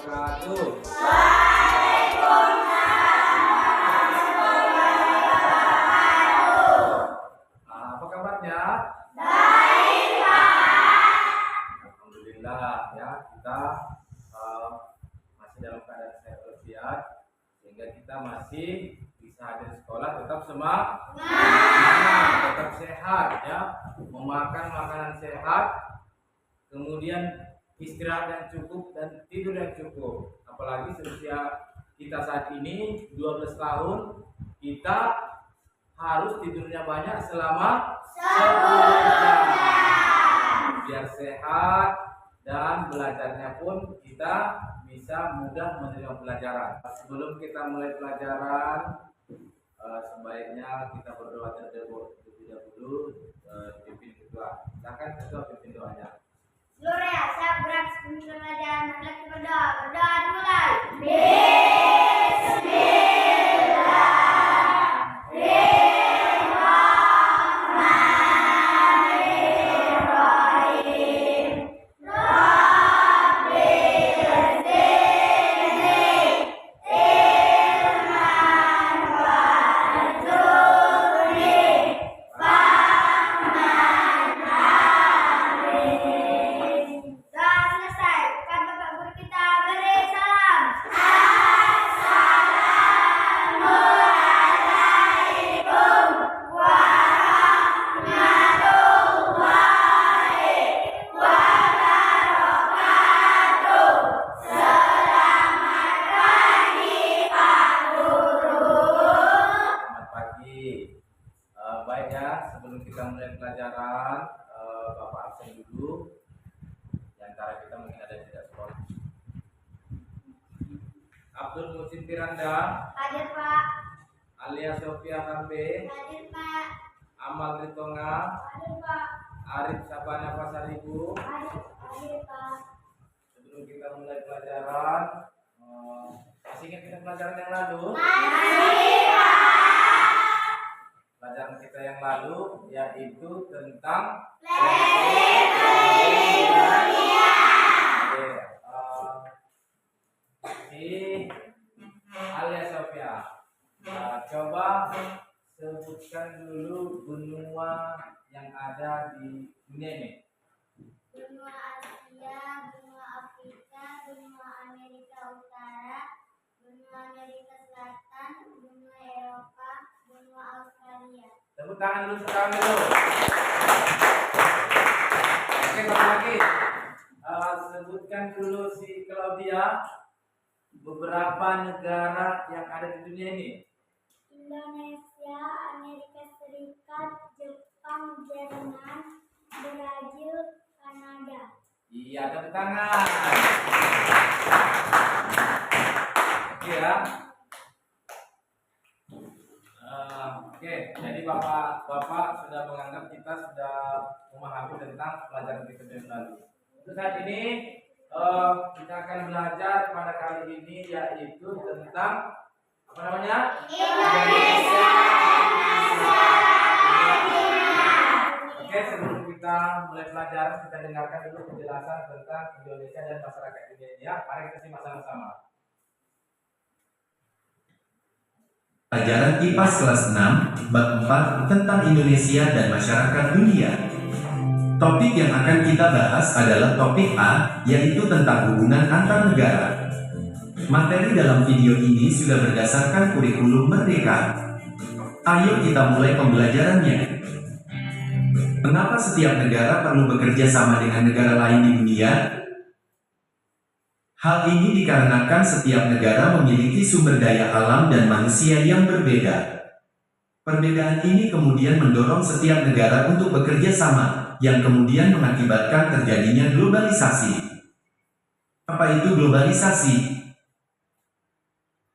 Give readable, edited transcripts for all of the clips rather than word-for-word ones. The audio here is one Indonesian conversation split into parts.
wabarakatuh. Apa kabarnya? Baik, Pak. Alhamdulillah ya, kita masih dalam keadaan sehat walafiat sehingga kita masih bisa hadir sekolah tetap semangat, tetap sehat ya, memakan makanan sehat, kemudian istirahat yang cukup dan tidur yang cukup. Apalagi seusia kita saat ini 12 tahun, kita harus tidurnya banyak selama 10 jam biar sehat dan belajarnya pun kita bisa mudah menerima pelajaran. Sebelum kita mulai pelajaran, sebaiknya kita berdoa terlebih dahulu. Pimpin kedua, silakan ketua pimpin doanya. Seluruh ya, siap gerak sebelum pelajaran. Mari kita berdoa. Berdoa dimulai. Baik ya, sebelum kita mulai pelajaran, Bapak absen dulu. Di antara kita mungkin ada yang tidak sekolah. Abdul Musin Piranda, Hadir, Pak. Alia Sofia Kambe, Hadir, Pak. Amal Ritonga, Hadir, Pak. Arif Sabana Pasaribu. Hadir, Pak. Sebelum kita mulai pelajaran, masih ingat kita pelajaran yang lalu? Masih, Pak. Pelajaran kita yang lalu yaitu tentang dunia. Di Alia Sofia, coba sebutkan dulu benua yang ada di dunia ini. Benua Asia, benua Afrika, benua Amerika Utara, benua Amerika Selatan, benua Eropa, benua Australia. Tepuk tangan dulu sekarang dulu. Oke, satu lagi. Sebutkan dulu si Claudia beberapa negara yang ada di dunia ini. Indonesia, Amerika Serikat, Jepang, Jerman, Brazil, Kanada. Iya, tepuk tangan. Oke ya. Oke, jadi Bapak sudah menganggap kita sudah memahami tentang pelajaran kita yang lalu. Untuk saat ini kita akan belajar pada kali ini yaitu tentang apa namanya? Indonesia. Oke, sebelum kita mulai pelajaran, kita dengarkan dulu penjelasan tentang Indonesia dan masyarakat dunia ini ya. Mari kita simak sama-sama. Pelajaran IPAS kelas 6, bab 4 tentang Indonesia dan masyarakat dunia. Topik yang akan kita bahas adalah topik A, yaitu tentang hubungan antar negara. Materi dalam video ini sudah berdasarkan kurikulum Merdeka. Ayo kita mulai pembelajarannya. Mengapa setiap negara perlu bekerja sama dengan negara lain di dunia? Hal ini dikarenakan setiap negara memiliki sumber daya alam dan manusia yang berbeda. Perbedaan ini kemudian mendorong setiap negara untuk bekerja sama, yang kemudian mengakibatkan terjadinya globalisasi. Apa itu globalisasi?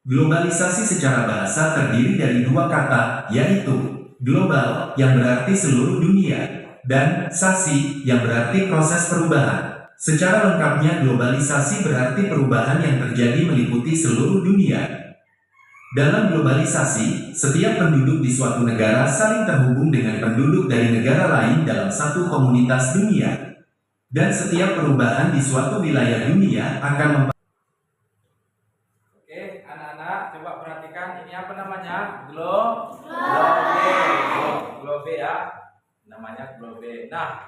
Globalisasi secara bahasa terdiri dari dua kata, yaitu global, yang berarti seluruh dunia, dan sasi, yang berarti proses perubahan. Secara lengkapnya, globalisasi berarti perubahan yang terjadi meliputi seluruh dunia. Dalam globalisasi, setiap penduduk di suatu negara saling terhubung dengan penduduk dari negara lain dalam satu komunitas dunia. Dan setiap perubahan di suatu wilayah dunia akan namanya globe ya, namanya globe. Nah,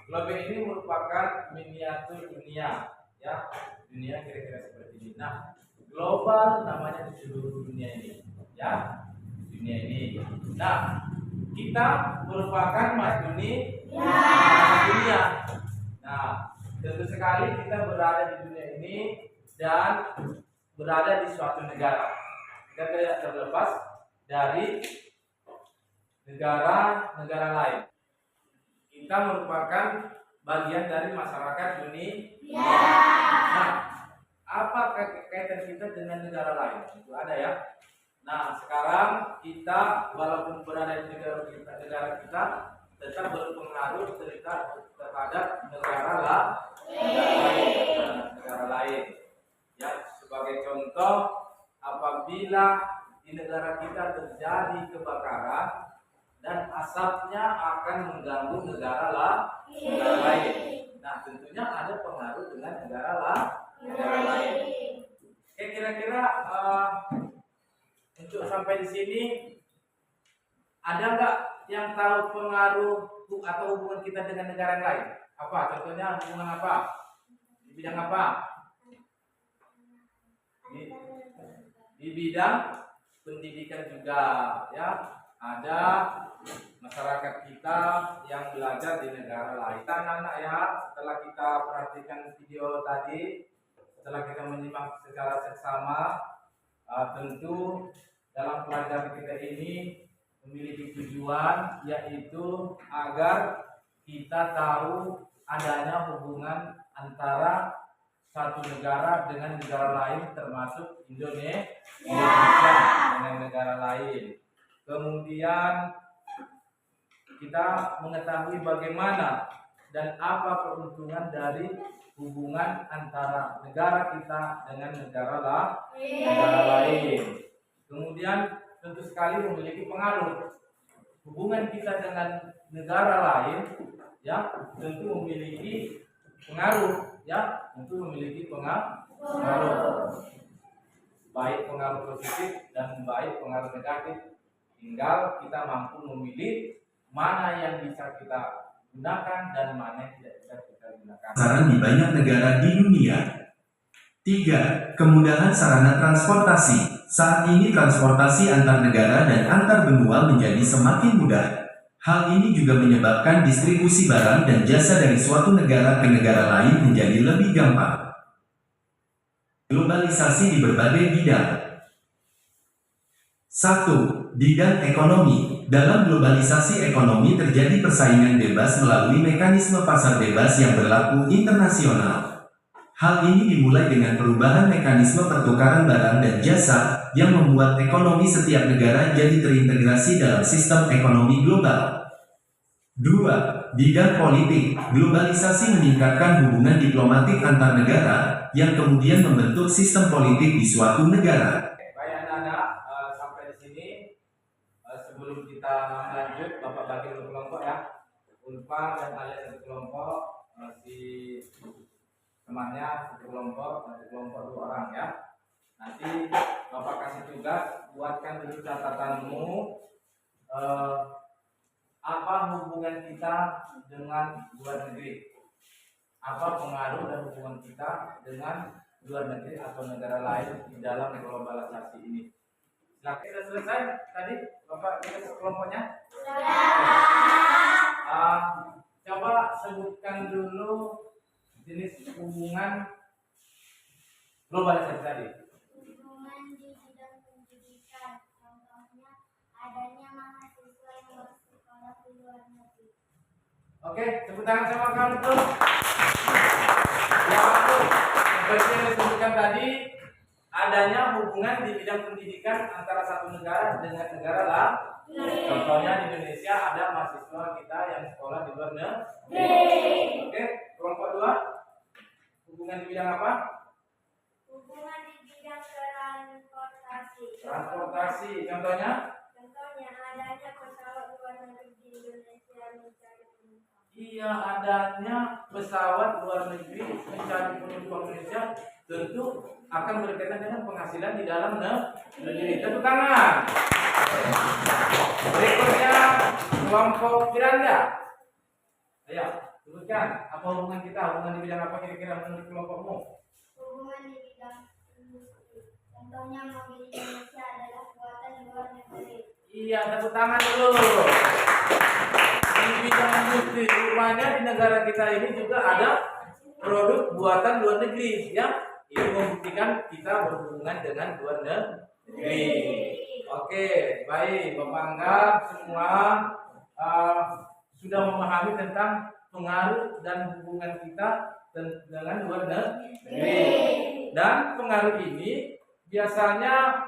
globe ini merupakan miniatur dunia ya, dunia kira-kira seperti ini. Nah, global namanya di seluruh dunia ini ya, dunia ini. Nah, kita merupakan dunia. Nah, tentu sekali kita berada di dunia ini dan berada di suatu negara. Kita tidak terlepas dari negara-negara lain. Kita merupakan bagian dari masyarakat dunia. Nah, apa kaitan kita dengan negara lain? Itu ada ya. Nah, sekarang kita walaupun berada di negara kita tetap berpengaruh terhadap negara lain. Ya, sebagai contoh, apabila di negara kita terjadi kebakaran dan asapnya akan mengganggu negara lain. Nah, tentunya ada pengaruh dengan negara lain. Kira-kira untuk sampai di sini ada nggak yang tahu pengaruh atau hubungan kita dengan negara lain? Apa? Contohnya hubungan apa? Di bidang apa? Di bidang pendidikan juga ya. Ada masyarakat kita yang belajar di negara lain. Anak-anak ya, setelah kita perhatikan video tadi, setelah kita menyimak secara seksama, tentu dalam pelajaran kita ini memiliki tujuan, yaitu agar kita tahu adanya hubungan antara satu negara dengan negara lain, termasuk Indonesia dengan negara lain. Kemudian kita mengetahui bagaimana dan apa keuntungan dari hubungan antara negara kita dengan negara lain. Kemudian tentu sekali memiliki pengaruh. Hubungan kita dengan negara lain ya tentu memiliki pengaruh ya, tentu memiliki pengaruh. Baik pengaruh positif dan baik pengaruh negatif. Tinggal kita mampu memilih mana yang bisa kita gunakan dan mana yang tidak bisa kita gunakan. Saran di banyak negara di dunia. 3. Kemudahan sarana transportasi. Saat ini transportasi antar negara dan antar benua menjadi semakin mudah. Hal ini juga menyebabkan distribusi barang dan jasa dari suatu negara ke negara lain menjadi lebih gampang. Globalisasi di berbagai bidang. 1. Bidang ekonomi. Dalam globalisasi ekonomi terjadi persaingan bebas melalui mekanisme pasar bebas yang berlaku internasional. Hal ini dimulai dengan perubahan mekanisme pertukaran barang dan jasa yang membuat ekonomi setiap negara jadi terintegrasi dalam sistem ekonomi global. 2. Bidang politik. Globalisasi meningkatkan hubungan diplomatik antar negara yang kemudian membentuk sistem politik di suatu negara. Baik anak-anak, sampai di sini sebelum kita lanjut, Bapak bagi untuk kelompok ya. Unpar dan alias satu kelompok, si temannya satu kelompok 2 orang ya. Nanti Bapak kasih tugas, buatkan dulu catatanmu apa hubungan kita dengan luar negeri, apa pengaruh dan hubungan kita dengan luar negeri atau negara lain di dalam globalisasi ini. Nah, kita selesai tadi, Bapak kita kelompoknya. Coba sebutkan dulu jenis hubungan globalisasi tadi. Hubungan di bidang pendidikan, contohnya adanya mahasiswa yang bersekolah di luar negeri. Oke, tepuk tangan sama kamu tuh. Ya, seperti yang disebutkan tadi, adanya hubungan di bidang pendidikan antara satu negara dengan negara lain. Contohnya di Indonesia ada mahasiswa kita yang sekolah di luar negeri. Oke, kelompok 2, hubungan di bidang apa? Hubungan di bidang transportasi. Transportasi, contohnya? Contohnya adanya pesawat luar negeri di Indonesia mencari penumpang. Iya, adanya pesawat luar negeri mencari penumpang Indonesia tentu akan berkaitan dengan penghasilan di dalam negeri. Tepuk tangan. Berikutnya kelompok Firanda. Ayo, sebutkan apa hubungan kita, hubungan di bidang apa kira-kira menurut kelompokmu? Hubungan di bidang industri. Contohnya mobil Indonesia adalah buatan luar negeri. Iya, tepuk tangan dulu. Di bidang industri, rupanya di negara kita ini juga ada produk buatan luar negeri, ya. Ini membuktikan kita berhubungan dengan luar negeri. Oke, baik, Bapak Angga semua sudah memahami tentang pengaruh dan hubungan kita dengan luar negeri. Dan pengaruh ini biasanya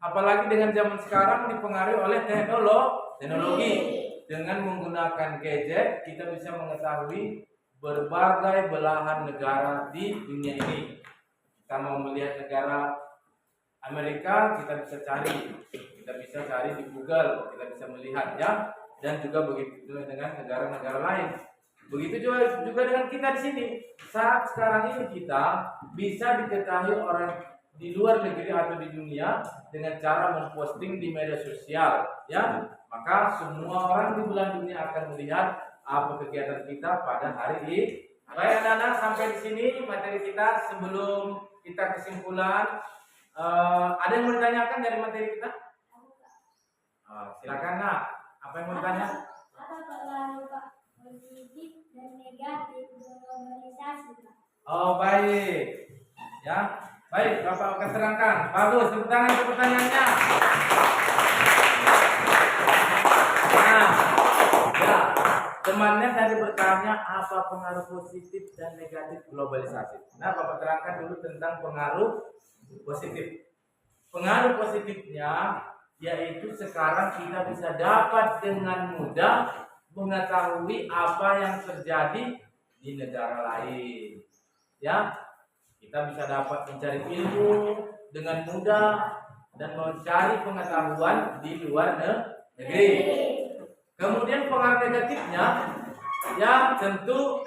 apalagi dengan zaman sekarang dipengaruhi oleh teknologi. Dengan menggunakan gadget kita bisa mengetahui berbagai belahan negara di dunia ini. Kita mau melihat negara Amerika, kita bisa cari di Google, kita bisa melihat, ya. Dan juga begitu dengan negara-negara lain. Begitu juga dengan kita di sini. Saat sekarang ini kita bisa diketahui orang di luar negeri atau di dunia dengan cara memposting di media sosial, ya. Maka semua orang di belahan dunia akan melihat apa kegiatan kita pada hari ini. Baik anak-anak, sampai di sini materi kita. Sebelum kita kesimpulan, ada yang mau ditanyakan dari materi kita? Silakan nak. Apa yang mau ditanya? Apa pengaruh positif dan negatif globalisasi, Pak? Oh, baik. Ya, baik. Bapak akan terangkan. Bagus. Tepuk tangan untuk pertanyaannya. Nah, ya. Temannya tadi bertanya apa pengaruh positif dan negatif globalisasi. Nah, Bapak terangkan dulu tentang pengaruh positif. Pengaruh positifnya yaitu sekarang kita bisa dapat dengan mudah mengetahui apa yang terjadi di negara lain. Ya, kita bisa dapat mencari ilmu dengan mudah dan mencari pengetahuan di luar negeri. Kemudian pengaruh negatifnya, ya tentu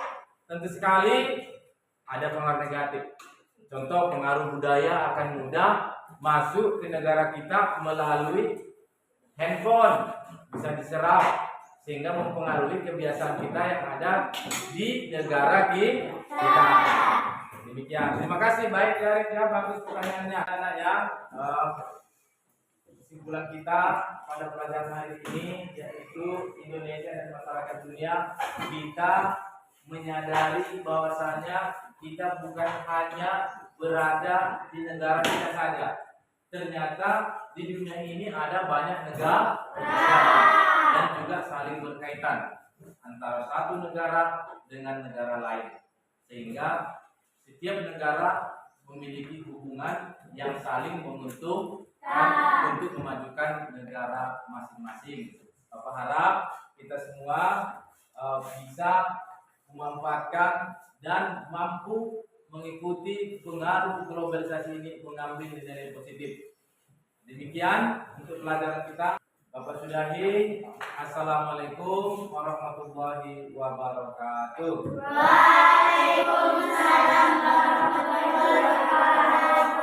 sekali ada pengaruh negatif. Contoh, pengaruh budaya akan mudah masuk ke negara kita melalui handphone, bisa diserap sehingga mempengaruhi kebiasaan kita yang ada di negara kita. Demikian. Terima kasih. Baik, ya, bagus pertanyaannya, anak ya. Kesimpulan kita pada pelajaran hari ini yaitu Indonesia dan masyarakat dunia, kita menyadari bahwasanya kita bukan hanya berada di negara kita saja. Ternyata di dunia ini ada banyak negara dan juga saling berkaitan antara satu negara dengan negara lain, sehingga setiap negara memiliki hubungan yang saling menguntungkan untuk memajukan negara masing-masing. Bapak harap kita semua bisa memanfaatkan dan mampu mengikuti pengaruh globalisasi ini, mengambil nilai positif. Demikian untuk pelajaran kita. Bapak sudahi. Assalamualaikum warahmatullahi wabarakatuh. Waalaikumsalam warahmatullahi wabarakatuh.